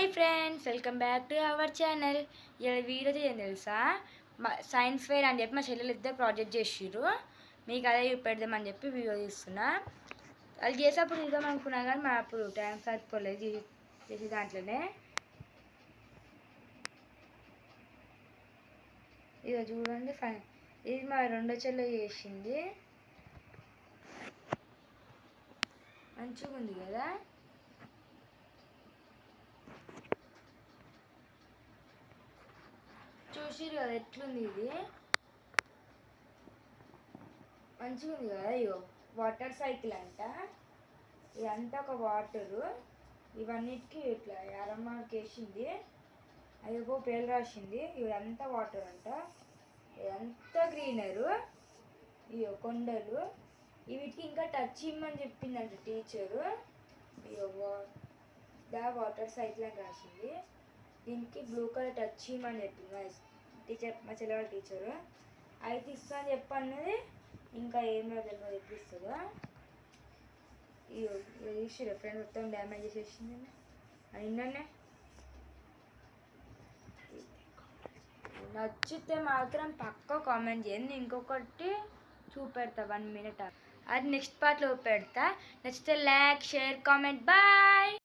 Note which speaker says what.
Speaker 1: Hi friends, welcome back to our channel. ఇలా video ఏం తెలుసా, మా సైన్స్ ఫేర్ అని చెప్పి మా చెల్లెలు ఇద్దరు ప్రాజెక్ట్ చేసిర్రు. మీకు అదే చూపెడదామని చెప్పి వీడియో తీస్తున్నా. అది చేసేప్పుడు ఇద్దాం అనుకున్నా కానీ మా అప్పుడు టైం సరిపోలేదు చేసే దాంట్లోనే. ఇక చూడండి, ఇది మా రెండో చెల్లె చేసింది. మంచిగా ఉంది కదా. చూసిరు కదా ఎట్లుంది, ఇది మంచిగా ఉంది కదా. అయ్యో, వాటర్ సైకిల్ అంట. ఇదంతా ఒక వాటరు, ఇవన్నిటికీ ఇట్లా ఎరమార్క్ వేసింది. అయ్యో పేరు రాసింది. ఇదంతా వాటర్ అంట, ఇదంతా గ్రీనరు. ఇయో కొండలు, వీటికి ఇంకా టచ్ ఇమ్మని చెప్పిందంట టీచరు. ఇయో వాటర్ సైకిల్ అని రాసింది. దీనికి బ్లూ కలర్ టచ్ ఇమ్మని చెప్పింది మా చెల్లెవాళ్ళ టీచరు. అయితే ఇస్తా అని చెప్పన్నది, ఇంకా ఏమో తెలియదు ఎప్పుడు ఇస్తుందో. ఇయో చూసి ఫ్రెండ్ మొత్తం డ్యామేజ్ చేసేసింది నిన్ననే. నచ్చితే మాత్రం పక్కా కామెంట్ చేయండి. ఇంకొకటి చూపెడతా 1 minute, అది నెక్స్ట్ పార్ట్లో పెడతా. నచ్చితే లైక్, షేర్, కామెంట్. బాయ్.